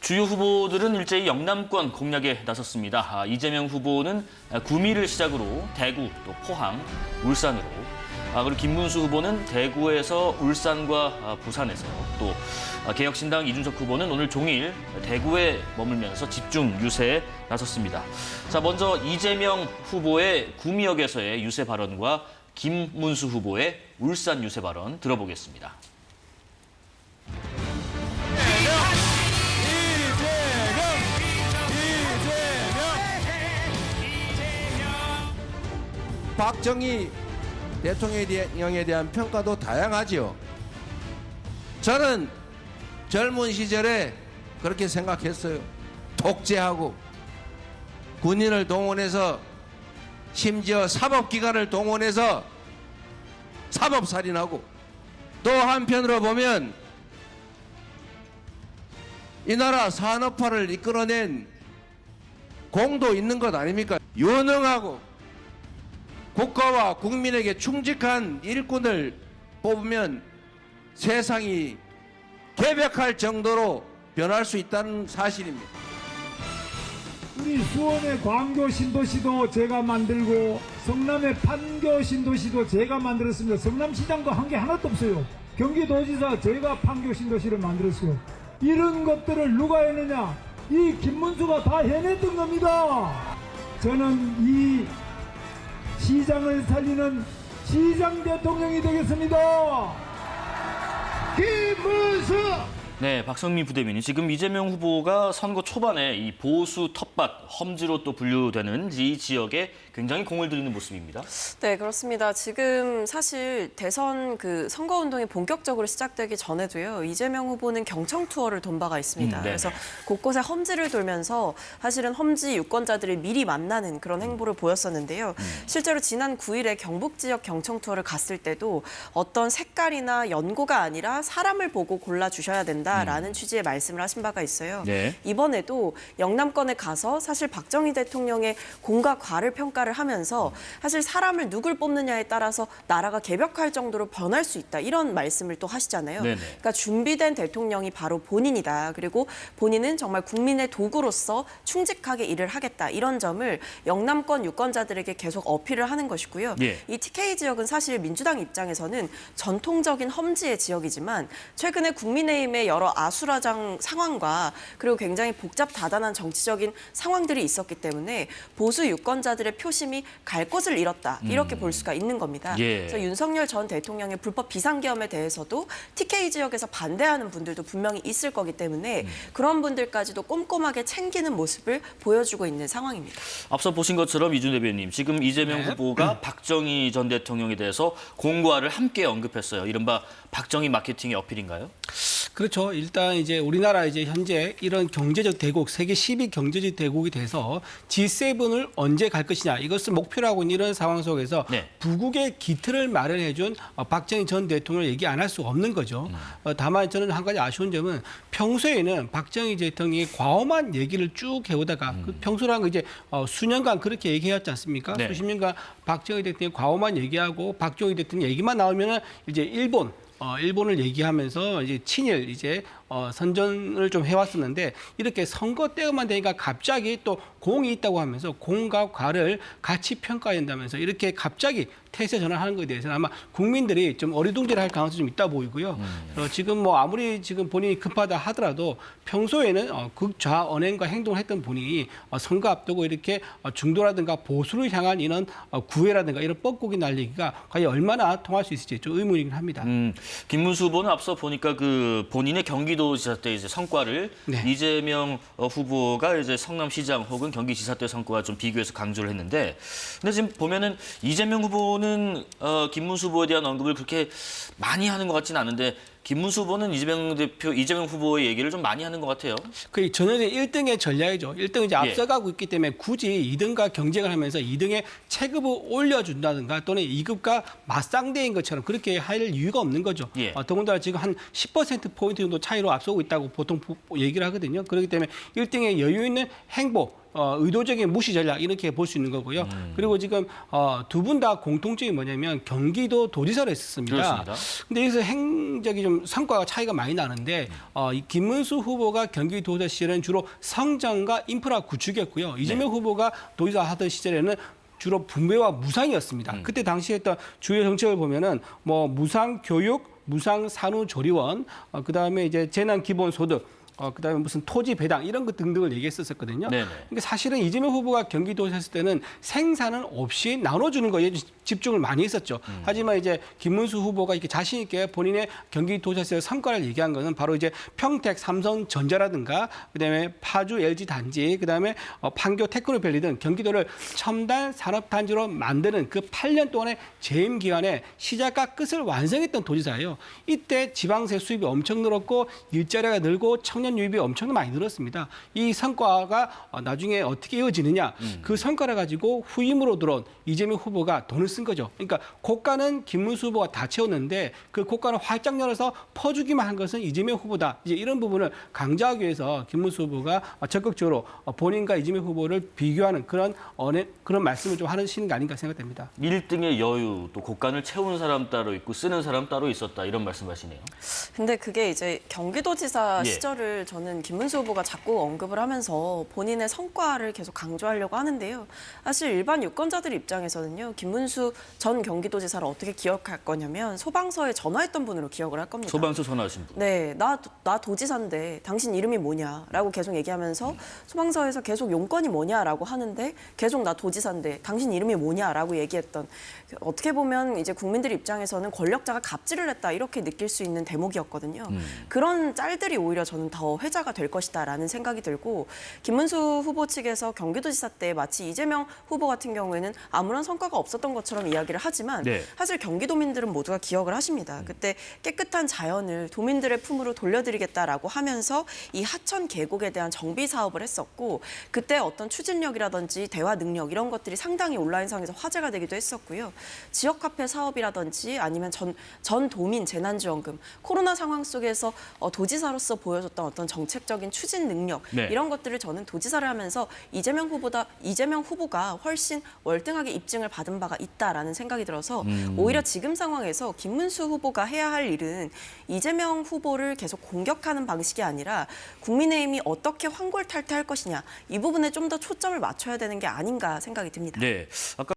주요 후보들은 일제히 영남권 공략에 나섰습니다. 이재명 후보는 구미를 시작으로 대구, 또 포항, 울산으로, 그리고 김문수 후보는 대구에서 울산과 부산에서, 또 개혁신당 이준석 후보는 오늘 종일 대구에 머물면서 집중 유세에 나섰습니다. 자, 먼저 이재명 후보의 구미역에서의 유세 발언과 김문수 후보의 울산 유세 발언 들어보겠습니다. 박정희 대통령에 대한 평가도 다양하지요. 저는 젊은 시절에 그렇게 생각했어요. 독재하고 군인을 동원해서, 심지어 사법기관을 동원해서 사법살인하고, 또 한편으로 보면 이 나라 산업화를 이끌어낸 공도 있는 것 아닙니까? 유능하고 국가와 국민에게 충직한 일꾼을 뽑으면 세상이 개벽할 정도로 변할 수 있다는 사실입니다. 우리 수원의 광교 신도시도 제가 만들고 성남의 판교 신도시도 제가 만들었습니다. 성남시장도 한 게 하나도 없어요. 경기도지사 제가 판교 신도시를 만들었어요. 이런 것들을 누가 했느냐? 이 김문수가 다 해냈던 겁니다. 저는 이 시장을 살리는 시장 대통령이 되겠습니다. 김문수! 네, 박성미 부대변인. 지금 이재명 후보가 선거 초반에 이 보수 텃밭, 험지로 또 분류되는 이 지역에 굉장히 공을 들이는 모습입니다. 네, 그렇습니다. 지금 사실 대선 선거운동이 본격적으로 시작되기 전에도요, 이재명 후보는 경청 투어를 돈 바가 있습니다. 그래서 곳곳에 험지를 돌면서 사실은 험지 유권자들을 미리 만나는 그런 행보를 보였었는데요. 실제로 지난 9일에 경북 지역 경청 투어를 갔을 때도 어떤 색깔이나 연고가 아니라 사람을 보고 골라주셔야 된다라는 취지의 말씀을 하신 바가 있어요. 네. 이번에도 영남권에 가서 사실 박정희 대통령의 공과 과를 평가를 하면서 사실 사람을 누굴 뽑느냐에 따라서 나라가 개벽할 정도로 변할 수 있다, 이런 말씀을 또 하시잖아요. 네네. 그러니까 준비된 대통령이 바로 본인이다. 그리고 본인은 정말 국민의 도구로서 충직하게 일을 하겠다, 이런 점을 영남권 유권자들에게 계속 어필을 하는 것이고요. 예. 이 TK 지역은 사실 민주당 입장에서는 전통적인 험지의 지역이지만 최근에 국민의힘의 여러 아수라장 상황과 그리고 굉장히 복잡 다단한 정치적인 상황들이 있었기 때문에 보수 유권자들의 표심이 갈 곳을 잃었다, 이렇게 볼 수가 있는 겁니다. 예. 그래서 윤석열 전 대통령의 불법 비상계엄에 대해서도 TK 지역에서 반대하는 분들도 분명히 있을 거기 때문에 그런 분들까지도 꼼꼼하게 챙기는 모습을 보여주고 있는 상황입니다. 앞서 보신 것처럼 이준 대변인, 지금 이재명 후보가 박정희 전 대통령에 대해서 공과를 함께 언급했어요. 이른바 박정희 마케팅의 어필인가요? 그렇죠. 일단 이제 우리나라 이제 현재 이런 경제적 대국, 세계 10위 경제적 대국이 돼서 G7을 언제 갈 것이냐, 이것을 목표로 하고 있는 이런 상황 속에서 네. 부국의 기틀을 마련해준 박정희 전 대통령을 얘기 안 할 수 없는 거죠. 다만 저는 한 가지 아쉬운 점은 평소에는 박정희 대통령이 과오만 얘기를 쭉 해오다가 평소라는 거 이제 수년간 그렇게 얘기해왔지 않습니까? 네. 수십 년간 박정희 대통령이 과오만 얘기하고 박정희 대통령 얘기만 나오면은 이제 일본을 얘기하면서 이제 친일 선전을 좀 해왔었는데, 이렇게 선거 때만 되니까 갑자기 또 공이 있다고 하면서 공과 과를 같이 평가해야 한다면서 이렇게 갑자기 태세 전환하는 것에 대해서는 아마 국민들이 좀 어리둥절할 가능성이 좀 있다 보이고요. 지금 아무리 지금 본인이 급하다 하더라도 평소에는 극좌 언행과 행동을 했던 분이 선거 앞두고 이렇게 중도라든가 보수를 향한 이런 구애라든가 이런 뻐꾸기 날리기가 과연 얼마나 통할 수 있을지 좀 의문이긴 합니다. 김문수 후보는 앞서 보니까 본인의 경기도지사 때 이제 성과를 네. 이재명 후보가 이제 성남시장 혹은 경기지사 때 성과와 좀 비교해서 강조를 했는데, 근데 지금 보면은 이재명 후보는 김문수 후보에 대한 언급을 그렇게 많이 하는 것 같지는 않은데, 김문수 후보는 이재명 후보의 얘기를 좀 많이 하는 것 같아요. 그 전형적인 1등의 전략이죠. 1등은 이제 앞서가고 있기 때문에 굳이 2등과 경쟁을 하면서 2등의 체급을 올려준다든가 또는 2급과 맞상대인 것처럼 그렇게 할 이유가 없는 거죠. 예. 더군다나 지금 한 10%포인트 정도 차이로 앞서고 있다고 보통 얘기를 하거든요. 그렇기 때문에 1등의 여유 있는 행보, 의도적인 무시 전략 이렇게 볼 수 있는 거고요. 그리고 지금 두 분 다 공통점이 뭐냐면 경기도 도지사로 했었습니다. 그렇습니다. 근데 여기서 행적이 좀 성과가 차이가 많이 나는데 이 김문수 후보가 경기도지사 시절에는 주로 성장과 인프라 구축이었고요. 이재명 후보가 도지사 하던 시절에는 주로 분배와 무상이었습니다. 그때 당시에 했던 주요 정책을 보면은 뭐 무상 교육, 무상 산후조리원, 그다음에 이제 재난 기본소득, 그다음에 무슨 토지 배당 이런 것 등등을 얘기했었거든요. 네네. 그러니까 사실은 이재명 후보가 경기도지사 했을 때는 생산은 없이 나눠주는 거에 집중을 많이 했었죠. 하지만 이제 김문수 후보가 이렇게 자신 있게 본인의 경기도지사의 성과를 얘기한 것은 바로 이제 평택 삼성전자라든가 그다음에 파주 LG 단지, 그다음에 판교 테크노밸리 등 경기도를 첨단 산업단지로 만드는 그 8년 동안의 재임 기간에 시작과 끝을 완성했던 도지사예요. 이때 지방세 수입이 엄청 늘었고 일자리가 늘고 청년 유입이 엄청 많이 늘었습니다. 이 성과가 나중에 어떻게 이어지느냐, 그 성과를 가지고 후임으로 들어온 이재명 후보가 돈을 쓴 거죠. 그러니까 고가는 김문수 후보가 다 채웠는데 그 고가는 활짝 열어서 퍼주기만 한 것은 이재명 후보다. 이제 이런 부분을 강조하기 위해서 김문수 후보가 적극적으로 본인과 이재명 후보를 비교하는 그런 말씀을 좀 하시는 게 아닌가 생각됩니다. 1등의 여유, 또 곡간을 채우는 사람 따로 있고 쓰는 사람 따로 있었다 이런 말씀하시네요. 근데 그게 이제 경기도지사 예. 시절을 저는 김문수 후보가 자꾸 언급을 하면서 본인의 성과를 계속 강조하려고 하는데요. 사실 일반 유권자들 입장에서는요, 김문수 전 경기도지사를 어떻게 기억할 거냐면 소방서에 전화했던 분으로 기억을 할 겁니다. 소방서 전화하신 분. 네, 나 도지사인데 당신 이름이 뭐냐라고 계속 얘기하면서 소방서에서 계속 용건이 뭐냐라고 하는데 계속 나 도지사인데 당신 이름이 뭐냐라고 얘기했던, 어떻게 보면 이제 국민들 입장에서는 권력자가 갑질을 했다 이렇게 느낄 수 있는 대목이었거든요. 그런 짤들이 오히려 저는 더 회자가 될 것이다라는 생각이 들고, 김문수 후보 측에서 경기도지사 때 마치 이재명 후보 같은 경우에는 아무런 성과가 없었던 것처럼 이야기를 하지만 네. 사실 경기도민들은 모두가 기억을 하십니다. 그때 깨끗한 자연을 도민들의 품으로 돌려드리겠다라고 하면서 이 하천 계곡에 대한 정비 사업을 했었고, 그때 어떤 추진력이라든지 대화 능력 이런 것들이 상당히 온라인상에서 화제가 되기도 했었고요. 지역 카페 사업이라든지 아니면 전 도민 재난지원금, 코로나 상황 속에서 도지사로서 보여줬던 어떤 정책적인 추진 능력, 네. 이런 것들을 저는 도지사를 하면서 이재명 후보가 훨씬 월등하게 입증을 받은 바가 있다라는 생각이 들어서 오히려 지금 상황에서 김문수 후보가 해야 할 일은 이재명 후보를 계속 공격하는 방식이 아니라 국민의힘이 어떻게 황골탈퇴할 것이냐, 이 부분에 좀 더 초점을 맞춰야 되는 게 아닌가 생각이 듭니다. 네. 아까